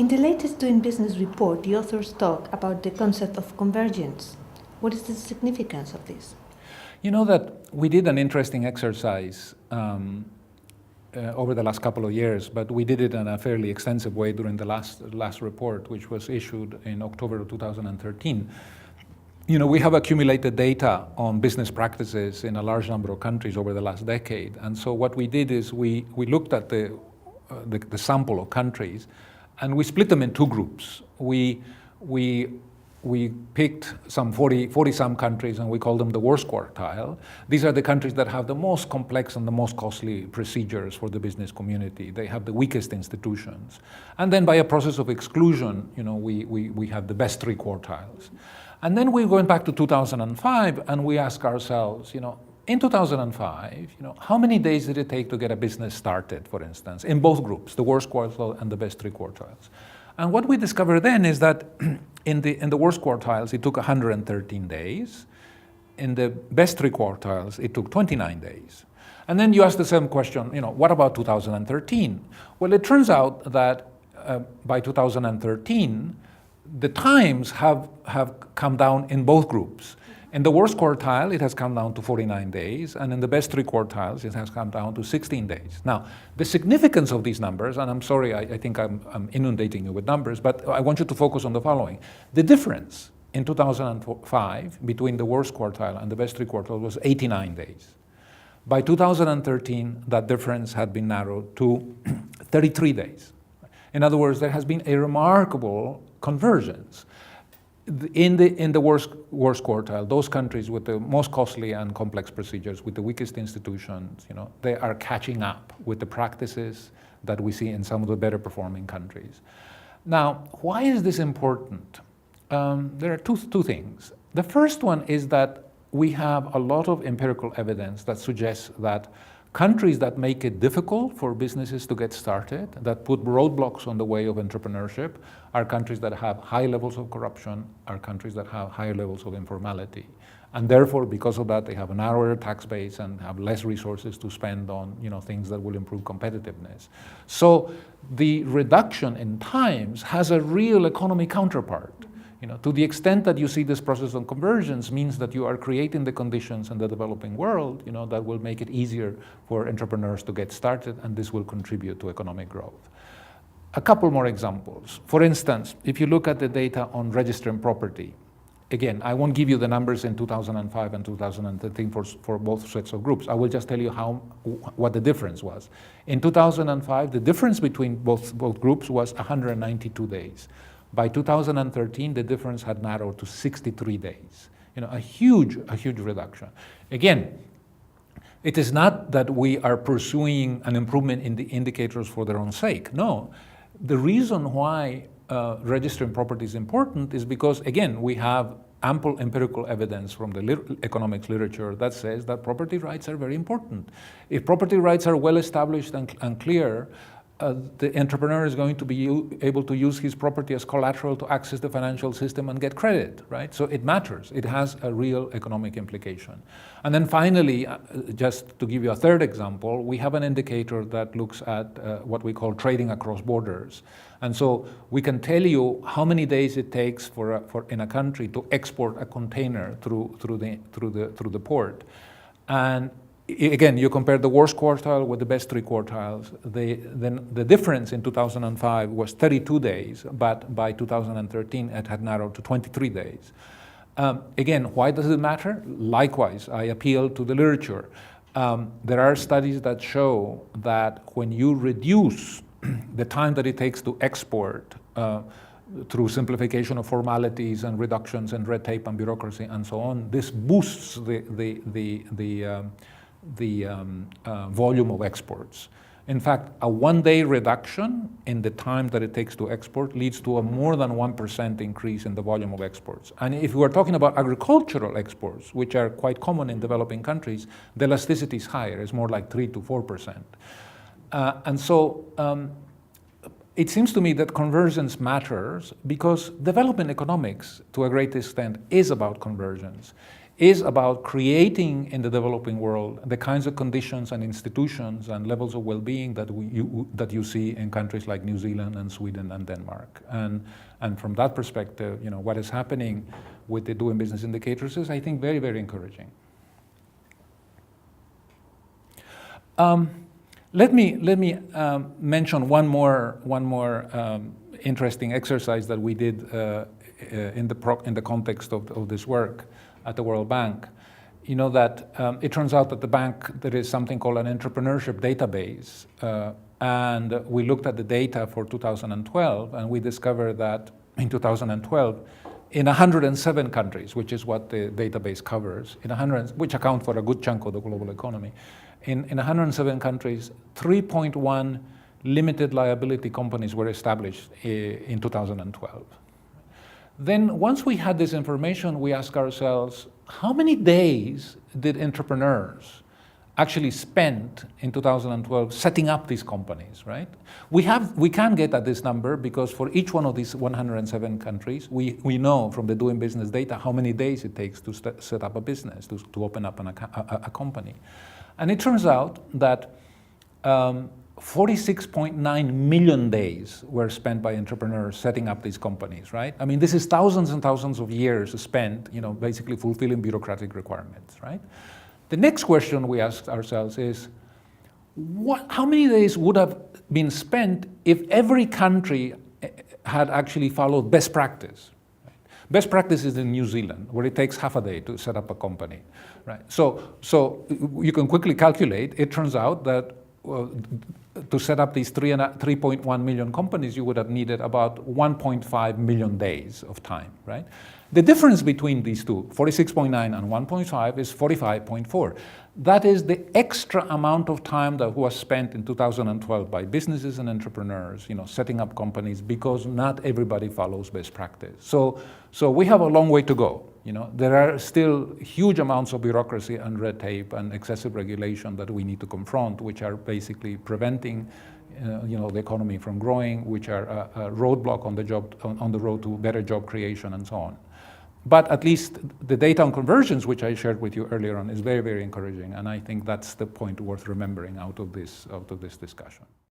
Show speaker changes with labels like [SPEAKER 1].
[SPEAKER 1] In the latest Doing Business report, the authors talk about the concept of convergence. What is the significance of this?
[SPEAKER 2] You know that we did an interesting exercise over the last couple of years, but we did it in a fairly extensive way during the last report, which was issued in October of 2013. You know, we have accumulated data on business practices in a large number of countries over the last decade, and so what we did is we looked at the sample of countries, and we split them in two groups. We picked some 40-some countries, and we called them the worst quartile. These are the countries that have the most complex and the most costly procedures for the business community. They have the weakest institutions. And then by a process of exclusion, you know, we have the best three quartiles. And then we went back to 2005, and we asked ourselves, you know, in 2005, you know, how many days did it take to get a business started, for instance, in both groups, the worst quartile and the best three quartiles? And what we discovered then is that in the worst quartiles, it took 113 days. In the best three quartiles, it took 29 days. And then you ask the same question, you know, what about 2013? Well, it turns out that by 2013, the times have come down in both groups. In the worst quartile, it has come down to 49 days, and in the best three quartiles, it has come down to 16 days. Now, the significance of these numbers, and I'm sorry, I think I'm inundating you with numbers, but I want you to focus on the following. The difference in 2005 between the worst quartile and the best three quartiles was 89 days. By 2013, that difference had been narrowed to 33 days. In other words, there has been a remarkable convergence. In the worst quartile, those countries with the most costly and complex procedures, with the weakest institutions, you know, they are catching up with the practices that we see in some of the better performing countries. Now, why is this important? There are two things. The first one is that we have a lot of empirical evidence that suggests that countries that make it difficult for businesses to get started, that put roadblocks on the way of entrepreneurship, are countries that have high levels of corruption, are countries that have higher levels of informality. And therefore, because of that, they have a narrower tax base and have less resources to spend on, you know, things that will improve competitiveness. So the reduction in times has a real economic counterpart. You know, to the extent that you see this process of convergence means that you are creating the conditions in the developing world, you know, that will make it easier for entrepreneurs to get started, and this will contribute to economic growth. A couple more examples. For instance, if you look at the data on registering property, again, I won't give you the numbers in 2005 and 2013 for both sets of groups. I will just tell you what the difference was. In 2005, the difference between both groups was 192 days. By 2013, the difference had narrowed to 63 days. You know, a huge reduction. Again, it is not that we are pursuing an improvement in the indicators for their own sake. No, the reason why registering property is important is because, again, we have ample empirical evidence from the economics literature that says that property rights are very important. If property rights are well established and clear, the entrepreneur is going to be able to use his property as collateral to access the financial system and get credit, right? So it matters. It has a real economic implication. And then finally, just to give you a third example, we have an indicator that looks at what we call trading across borders. And so we can tell you how many days it takes for in a country to export a container through the port. And again, you compare the worst quartile with the best three quartiles. Then the difference in 2005 was 32 days, but by 2013 it had narrowed to 23 days. Again, why does it matter? Likewise, I appeal to the literature. There are studies that show that when you reduce the time that it takes to export through simplification of formalities and reductions in red tape and bureaucracy and so on, this boosts the volume of exports. In fact, a one-day reduction in the time that it takes to export leads to a more than 1% increase in the volume of exports. And if we are talking about agricultural exports, which are quite common in developing countries, the elasticity is higher. It's more like 3 to 4%. And so it seems to me that convergence matters because development economics, to a great extent, is about convergence. is about creating in the developing world the kinds of conditions and institutions and levels of well-being that you see in countries like New Zealand and Sweden and Denmark. And from that perspective, what is happening with the doing business indicators is, I think, very, very encouraging. Let me mention one more interesting exercise that we did in the context of this work at the World Bank. That it turns out that the bank, there is something called an entrepreneurship database, and we looked at the data for 2012, and we discovered that in 2012, in 107 countries, which is what the database covers, which account for a good chunk of the global economy, in 107 countries, 3.1 limited liability companies were established in 2012. Then once we had this information, we asked ourselves, how many days did entrepreneurs actually spend in 2012 setting up these companies, right? We can get at this number because for each one of these 107 countries, we know from the doing business data how many days it takes to set up a business, to open up a company. And it turns out that 46.9 million days were spent by entrepreneurs setting up these companies, right? I mean, this is thousands and thousands of years spent, basically fulfilling bureaucratic requirements, right? The next question we asked ourselves is, how many days would have been spent if every country had actually followed best practice? Right? Best practice is in New Zealand, where it takes half a day to set up a company, right? So you can quickly calculate. It turns out that to set up these 3.1 million companies, you would have needed about 1.5 million days of time, right? The difference between these two, 46.9 and 1.5, is 45.4. That is the extra amount of time that was spent in 2012 by businesses and entrepreneurs, setting up companies, because not everybody follows best practice. So we have a long way to go. There are still huge amounts of bureaucracy and red tape and excessive regulation that we need to confront, which are basically preventing, the economy from growing, which are a roadblock on the road to better job creation and so on. But at least the data on convergence, which I shared with you earlier on, is very, very encouraging, and I think that's the point worth remembering out of this discussion.